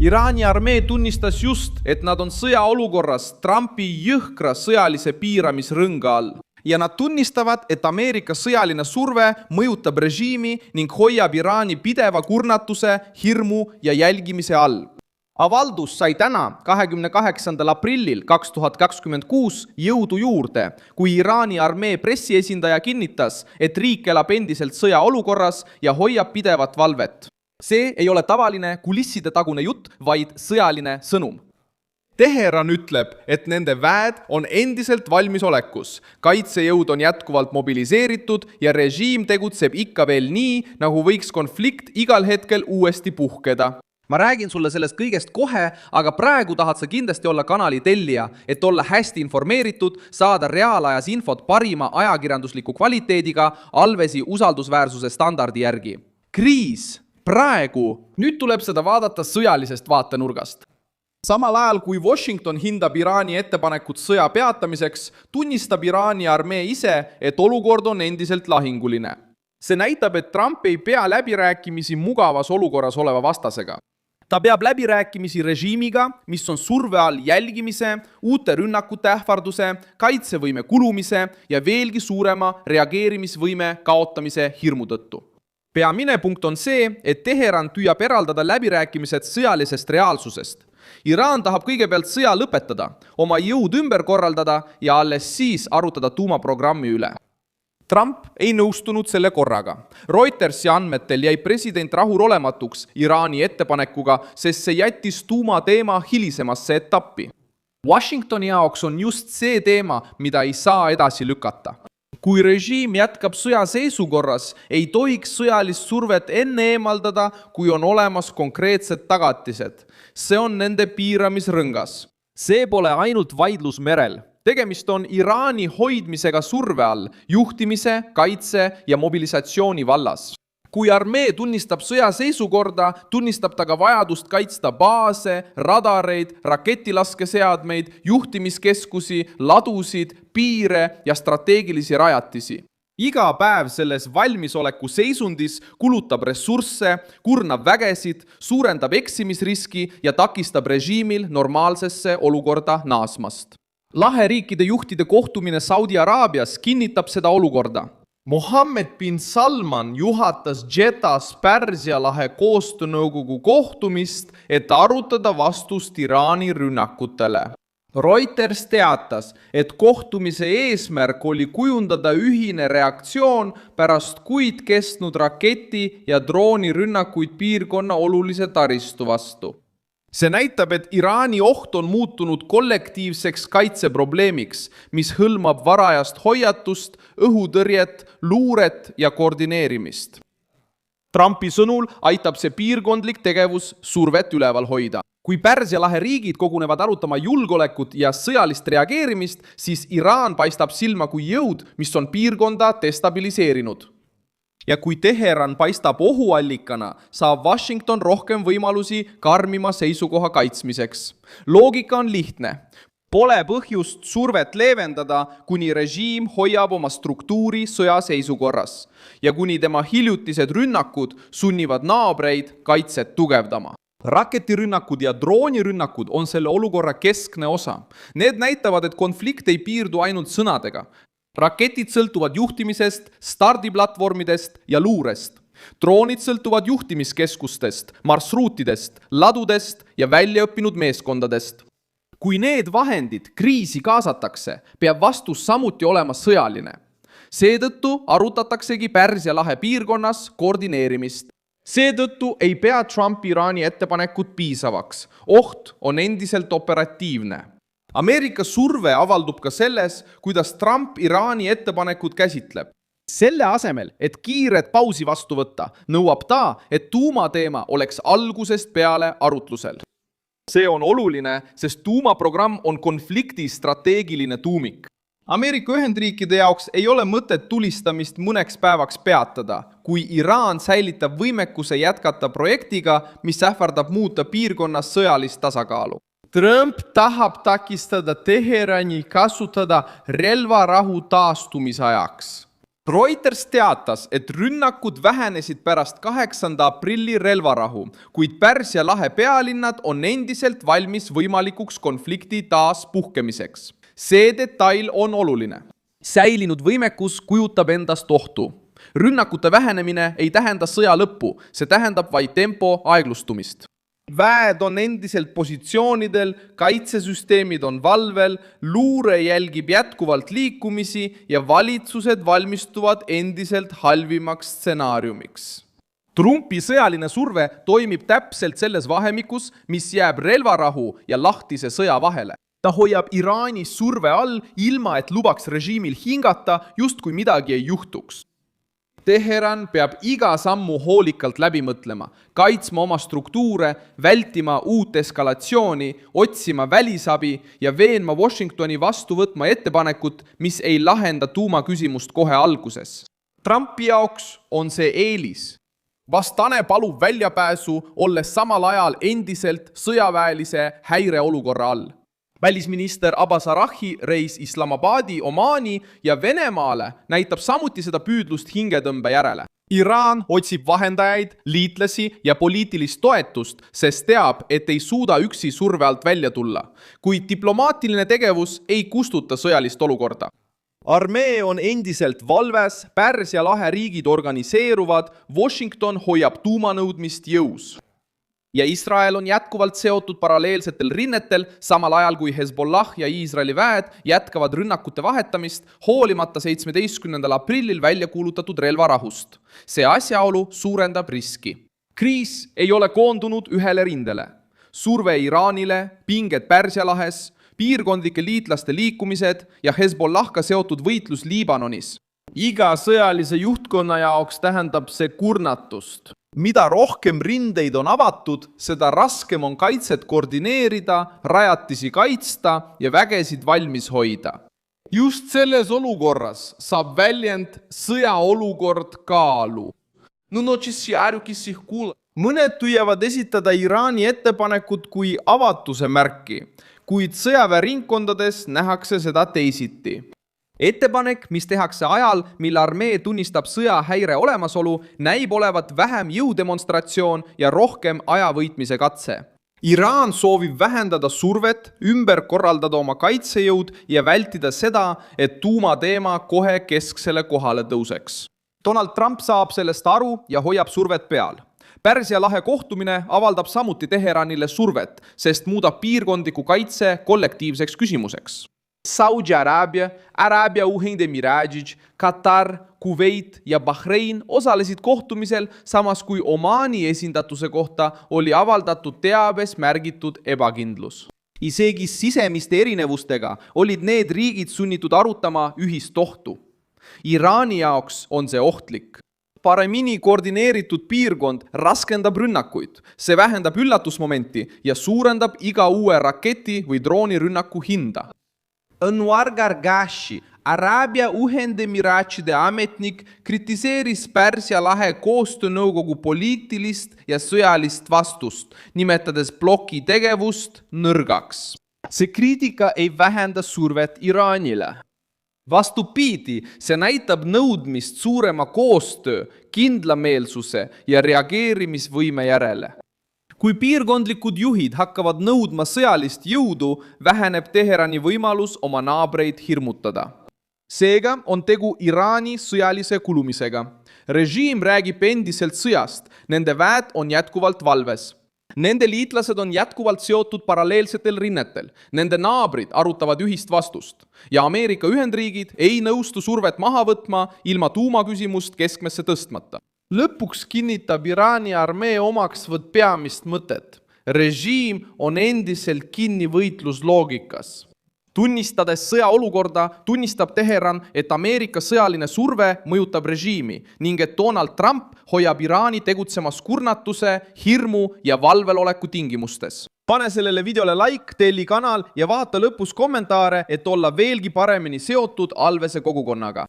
Iraani armee tunnistas just, et nad on sõjaolukorras Trumpi jõhkra sõjalise piiramisrõnga all. Ja nad tunnistavad, et Ameerika sõjaline surve mõjutab režiimi ning hoiab Iraani pideva kurnatuse, hirmu ja jälgimise all. Avaldus sai täna 28. aprillil 2026 jõudu juurde, kui Iraani armee pressiesindaja kinnitas, et riik elab endiselt sõjaolukorras ja hoiab pidevat valvet. See ei ole tavaline kulisside tagune jutt, vaid sõjaline sõnum. Teheran ütleb, et nende väed on endiselt valmisolekus, kaitsejõud on jätkuvalt mobiliseeritud ja režiim tegutseb ikka veel nii, nagu võiks konflikt igal hetkel uuesti puhkeda. Ma räägin sulle sellest kõigest kohe, aga praegu tahad sa kindlasti olla kanali tellija, et olla hästi informeeritud, saada reaalajas infot parima ajakirjandusliku kvaliteediga Alvesi usaldusväärsuse standardi järgi. Kriis, praegu, nüüd tuleb seda vaadata sõjalisest vaatenurgast. Samal ajal, kui Washington hindab Iraani ettepanekut sõja peatamiseks, tunnistab Iraani armee ise, et olukord on endiselt lahinguline. See näitab, et Trump ei pea läbirääkimisi mugavas olukorras oleva vastasega. Ta peab läbirääkimisi režiimiga, mis on surve all jälgimise, uute rünnakute ähvarduse, kaitsevõime kulumise ja veelgi suurema reageerimisvõime kaotamise hirmu tõttu. Peamine punkt on see, et Teheran püüab eraldada läbirääkimised sõjalisest reaalsusest. Iraan tahab kõigepealt sõja lõpetada, oma jõud ümber korraldada ja alles siis arutada tuumaprogrammi üle. Trump ei nõustunud selle korraga. Reutersi andmetel jäi president rahulolematuks Iraani ettepanekuga, sest see jättis tuumateema hilisemasse etappi. Washingtoni jaoks on just see teema, mida ei saa edasi lükata. Kui režiim jätkab sõjaseisukorras, ei tohiks sõjalist survet enne eemaldada, kui on olemas konkreetsed tagatised. See on nende piiramisrõngas. See pole ainult vaidlus merel. Tegemist on Iraani hoidmisega surve all, juhtimise, kaitse ja mobilisatsiooni vallas. Kui armee tunnistab sõjaseisukorda, tunnistab ta ka vajadust kaitsta baase, radareid, raketilaskeseadmeid, juhtimiskeskusi, ladusid, piire ja strateegilisi rajatisi. Iga päev selles valmisoleku seisundis kulutab ressursse, kurnab vägesid, suurendab eksimisriski ja takistab režiimil normaalsesse olukorda naasmast. Laheriikide juhtide kohtumine Saudi Araabias kinnitab seda olukorda. Mohammed bin Salman juhatas Jeddas Pärsia lahe koostöönõukogu kohtumist, et arutada vastust Iraani rünnakutele. Reuters teatas, et kohtumise eesmärk oli kujundada ühine reaktsioon pärast kuid kestnud raketi- ja droonirünnakuid piirkonna olulise taristu vastu. See näitab, et Iraani oht on muutunud kollektiivseks kaitseprobleemiks, mis hõlmab varajast hoiatust, õhutõrjet, luuret ja koordineerimist. Trumpi sõnul aitab see piirkondlik tegevus survet üleval hoida. Kui Pärsia lahe riigid kogunevad arutama julgeolekut ja sõjalist reageerimist, siis Iraan paistab silma kui jõud, mis on piirkonda destabiliseerinud. Ja kui Teheran paistab ohuallikana, saab Washington rohkem võimalusi karmima seisukoha kaitsmiseks. Loogika on lihtne. Pole põhjust survet leevendada, kuni režiim hoiab oma struktuuri sõjaseisukorras ja kuni tema hiljutised rünnakud sunnivad naabreid kaitset tugevdama. Raketirünnakud ja droonirünnakud on selle olukorra keskne osa. Need näitavad, et konflikt ei piirdu ainult sõnadega. Raketid sõltuvad juhtimisest, stardiplatvormidest ja luurest. Droonid sõltuvad juhtimiskeskustest, marsruutidest, ladudest ja väljaõppinud meeskondadest. Kui need vahendid kriisi kaasatakse, peab vastus samuti olema sõjaline. Seetõttu arutataksegi Pärsia lahe piirkonnas koordineerimist. Seetõttu ei pea Trump Iraani ettepanekut piisavaks. Oht on endiselt operatiivne. Ameerika surve avaldub ka selles, kuidas Trump Iraani ettepanekut käsitleb. Selle asemel, et kiiret pausi vastu võtta, nõuab ta, et tuumateema oleks algusest peale arutlusel. See on oluline, sest tuumaprogramm on konflikti strateegiline tuumik. Ameerika Ühendriikide jaoks ei ole mõtet tulistamist mõneks päevaks peatada, kui Iraan säilitab võimekuse jätkata projektiga, mis ähvardab muuta piirkonnas sõjalist tasakaalu. Trump tahab takistada Teherani kasutada relvarahu taastumisajaks. Reuters teatas, et rünnakud vähenesid pärast 8. aprilli relvarahu, kuid Pärsia lahe pealinnad on endiselt valmis võimalikuks konflikti taas puhkemiseks. See detail on oluline. Säilinud võimekus kujutab endast ohtu. Rünnakute vähenemine ei tähenda sõja lõppu, see tähendab vaid tempo aeglustumist. Väed on endiselt positsioonidel, kaitsesüsteemid on valvel, luure jälgib jätkuvalt liikumisi ja valitsused valmistuvad endiselt halvimaks stsenaariumiks. Trumpi sõjaline surve toimib täpselt selles vahemikus, mis jääb relvarahu ja lahtise sõja vahele. Ta hoiab Iraani surve all, ilma et lubaks režiimil hingata, justkui midagi ei juhtuks. Teheran peab iga sammu hoolikalt läbi mõtlema, kaitsma oma struktuure, vältima uut eskalatsiooni, otsima välisabi ja veenma Washingtoni vastu võtma ettepanekut, mis ei lahenda tuumaküsimust kohe alguses. Trumpi jaoks on see eelis. Vastane palub väljapääsu, olles samal ajal endiselt sõjaväelise häireolukorra all. Välisminister Abbas Arahi reis Islamabadi, Omaani ja Venemaale näitab samuti seda püüdlust hingetõmbe järele. Iraan otsib vahendajaid, liitlasi ja poliitilist toetust, sest teab, et ei suuda üksi surve alt välja tulla. Kuid diplomaatiline tegevus ei kustuta sõjalist olukorda. Armee on endiselt valves, Pärsia lahe riigid organiseeruvad, Washington hoiab tuumanõudmist jõus. Ja Israel on jätkuvalt seotud paralleelsetel rinnetel, samal ajal kui Hezbollah ja Iisraeli väed jätkavad rünnakute vahetamist, hoolimata 17. aprillil välja kuulutatud relvarahust. See asjaolu suurendab riski. Kriis ei ole koondunud ühele rindele. Surve Iraanile, pinged Pärsia lahes, piirkondlike liitlaste liikumised ja Hezbollahka seotud võitlus Liibanonis. Iga sõjalise juhtkonna jaoks tähendab see kurnatust. Mida rohkem rindeid on avatud, seda raskem on kaitset koordineerida, rajatisi kaitsta ja vägesid valmis hoida. Just selles olukorras saab väljend sõjaolukord kaalu. Mõned püüavad esitada Iraani ettepanekut kui avatuse märki, kuid sõjaväeringkondades nähakse seda teisiti. Ettepanek, mis tehakse ajal, mil armee tunnistab sõjahäire olemasolu, näib olevat vähem jõudemonstratsioon ja rohkem ajavõitmise katse. Iraan soovib vähendada survet, ümber korraldada oma kaitsejõud ja vältida seda, et tuumateema kohe kesksele kohale tõuseks. Donald Trump saab sellest aru ja hoiab survet peal. Pärsia lahe kohtumine avaldab samuti Teheranile survet, sest muudab piirkondliku kaitse kollektiivseks küsimuseks. Saudi Araabia, Araabia Ühendemiraadid, Katar, Kuveit ja Bahrein osalesid kohtumisel, samas kui Omaani esindatuse kohta oli avaldatud teabes märgitud ebakindlus. Isegi sisemiste erinevustega olid need riigid sunnitud arutama ühist ohtu. Iraani jaoks on see ohtlik. Paremini koordineeritud piirkond raskendab rünnakuid, see vähendab üllatusmomenti ja suurendab iga uue raketi või droonirünnaku hinda. Anwar Gargashi, Araabia Ühendemiraatide ametnik, kritiseeris Pärsia lahe koostöönõukogu poliitilist ja sõjalist vastust, nimetades bloki tegevust nõrgaks. See kriitika ei vähenda survet Iraanile. Vastupidi, see näitab nõudmist suurema koostöö, kindlameelsuse ja reageerimisvõime järele. Kui piirkondlikud juhid hakkavad nõudma sõjalist jõudu, väheneb Teherani võimalus oma naabreid hirmutada. Seega on tegu Iraani sõjalise kulumisega. Režiim räägib endiselt sõjast, nende väed on jätkuvalt valves. Nende liitlased on jätkuvalt seotud paralleelsetel rinnetel. Nende naabrid arutavad ühist vastust. Ja Ameerika Ühendriigid ei nõustu survet maha võtma ilma tuumaküsimust keskmesse tõstmata. Lõpuks kinnitab Iraani armee omaksvõtt peamist mõtet. Režiim on endiselt kinni võitlusloogikas. Tunnistades sõjaolukorda, tunnistab Teheran, et Ameerika sõjaline surve mõjutab režiimi ning et Donald Trump hoiab Iraani tegutsemas kurnatuse, hirmu ja valveloleku tingimustes. Pane sellele videole like, telli kanal ja vaata lõpus kommentaare, et olla veelgi paremini seotud Alvese kogukonnaga.